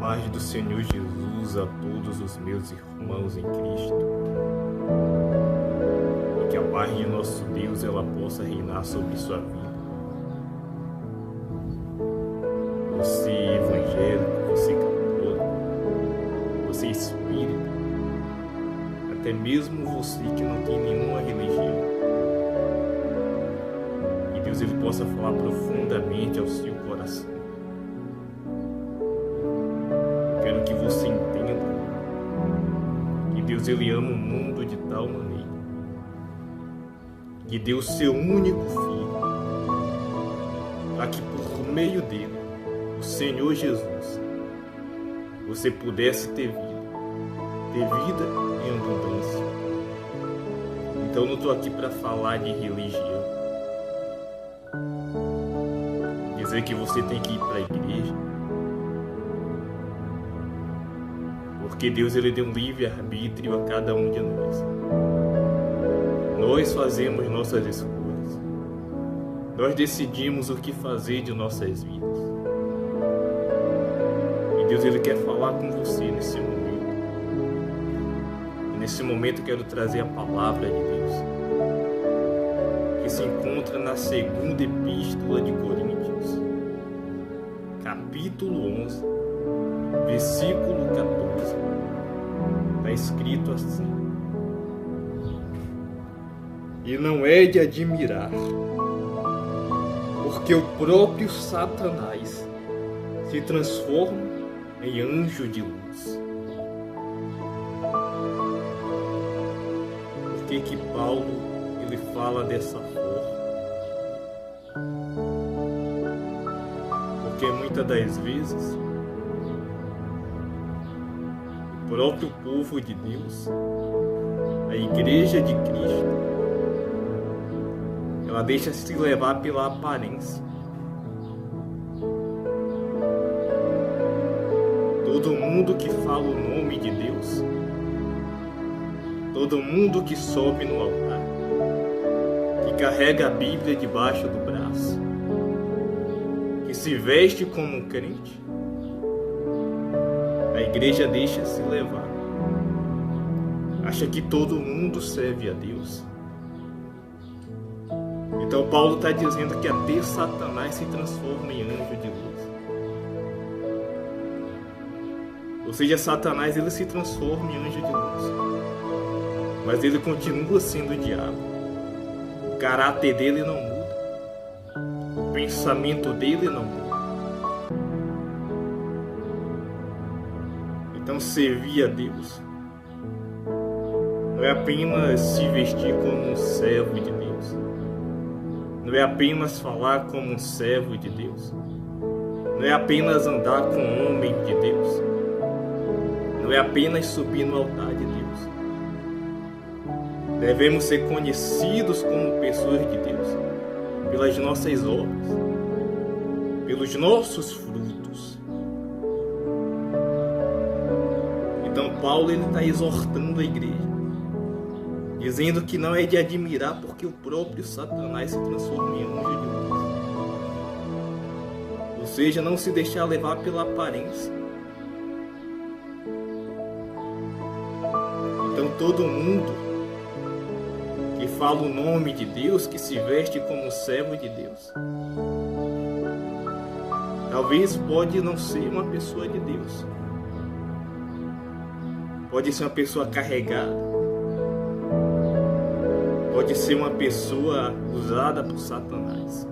paz do Senhor Jesus a todos os meus irmãos em Cristo. E que a paz de nosso Deus ela possa reinar sobre sua vida. Você evangélico, você católico, você espírita, até mesmo você que não tem nenhuma religião. Que Deus ele possa falar profundamente ao seu coração. Quero que você entenda que Deus ele ama o mundo de tal maneira que deu seu único filho para que por meio dele, o Senhor Jesus, você pudesse ter vida em abundância. Então eu não estou aqui para falar de religião, dizer que você tem que ir para a igreja, porque Deus ele deu um livre-arbítrio a cada um de nós. Nós fazemos nossas escolhas. Nós decidimos o que fazer de nossas vidas. E Deus ele quer falar com você nesse momento. E nesse momento eu quero trazer a palavra de Deus, que se encontra na segunda epístola de Coríntios, capítulo 11, versículo 14. Está escrito assim: e não é de admirar, porque o próprio Satanás se transforma em anjo de luz. Por que Paulo ele fala dessa forma? Porque muitas das vezes o próprio povo de Deus, a igreja de Cristo, ela deixa se levar pela aparência. Todo mundo que fala o nome de Deus, todo mundo que sobe no altar, que carrega a Bíblia debaixo do braço, que se veste como um crente, a igreja deixa se levar. Acha que todo mundo serve a Deus. Então Paulo está dizendo que até Satanás se transforma em anjo de luz. Ou seja, Satanás ele se transforma em anjo de luz, mas ele continua sendo o diabo. O caráter dele não muda, o pensamento dele não muda. Então servir a Deus não é apenas se vestir como um servo de Deus, não é apenas falar como um servo de Deus, não é apenas andar com um homem de Deus, não é apenas subir no altar de Deus. Devemos ser conhecidos como pessoas de Deus pelas nossas obras, pelos nossos frutos. Então Paulo ele está exortando a igreja, dizendo que não é de admirar porque o próprio Satanás se transforma em anjo de luz. Ou seja, não se deixar levar pela aparência. Então todo mundo que fala o nome de Deus, que se veste como servo de Deus, talvez pode não ser uma pessoa de Deus. Pode ser uma pessoa carregada. Pode ser uma pessoa usada por Satanás.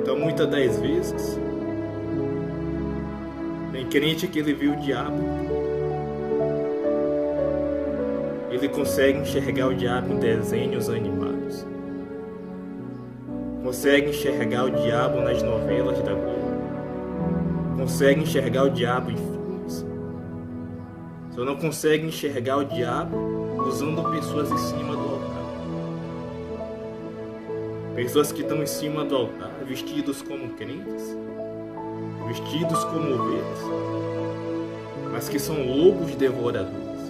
Então muitas das vezes tem crente que ele vê o diabo, ele consegue enxergar o diabo em desenhos animados, consegue enxergar o diabo nas novelas da Globo, consegue enxergar o diabo em filmes. Só não consegue enxergar o diabo usando pessoas em cima do altar. Pessoas que estão em cima do altar, vestidos como crentes, vestidos como ovelhas, mas que são lobos devoradores.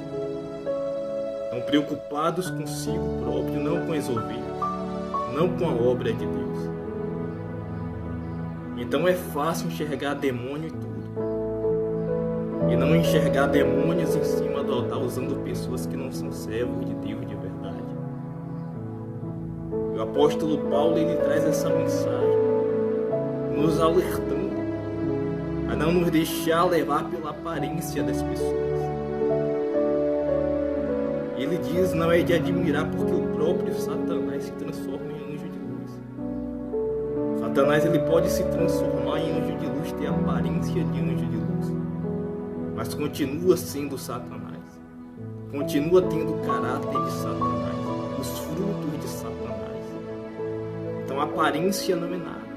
Estão preocupados consigo próprio, não com as ovelhas, não com a obra de Deus. Então é fácil enxergar demônio e tudo. E não enxergar demônios em cima do altar usando pessoas que não são servos de Deus de verdade. E o apóstolo Paulo, ele traz essa mensagem, nos alertando a não nos deixar levar pela aparência das pessoas. Ele diz, não é de admirar porque o próprio Satanás se transforma em anjo de luz. Satanás, ele pode se transformar em anjo de luz, ter aparência de anjo de luz, mas continua sendo Satanás. Continua tendo o caráter de Satanás, os frutos de Satanás. Então a aparência não é nada.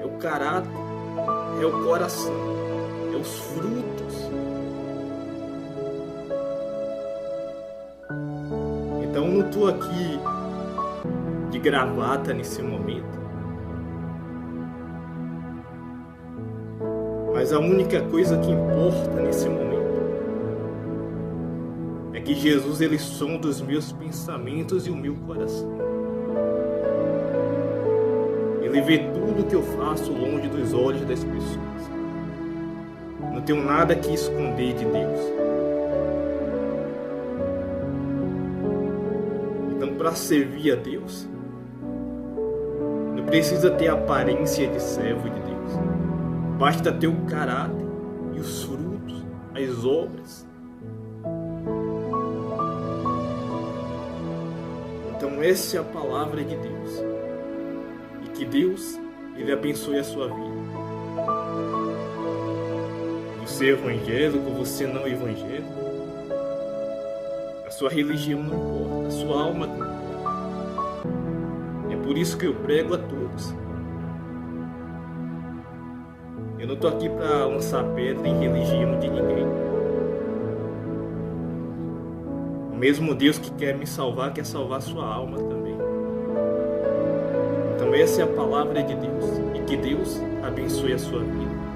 É o caráter, é o coração, é os frutos. Então eu não estou aqui de gravata nesse momento. Mas a única coisa que importa nesse momento é que Jesus, ele sonda os meus pensamentos e o meu coração. Ele vê tudo que eu faço longe dos olhos das pessoas. Não tenho nada que esconder de Deus. Então, para servir a Deus, não precisa ter a aparência de servo de Deus. Basta ter o caráter e os frutos, as obras. Então essa é a palavra de Deus. E que Deus, ele abençoe a sua vida. Você é evangélico, você não é evangélico. A sua religião não importa, a sua alma não importa. É por isso que eu prego a todos. Eu não estou aqui para lançar pedra em religião de ninguém. O mesmo Deus que quer me salvar, quer salvar sua alma também. Então essa é a palavra de Deus. E que Deus abençoe a sua vida.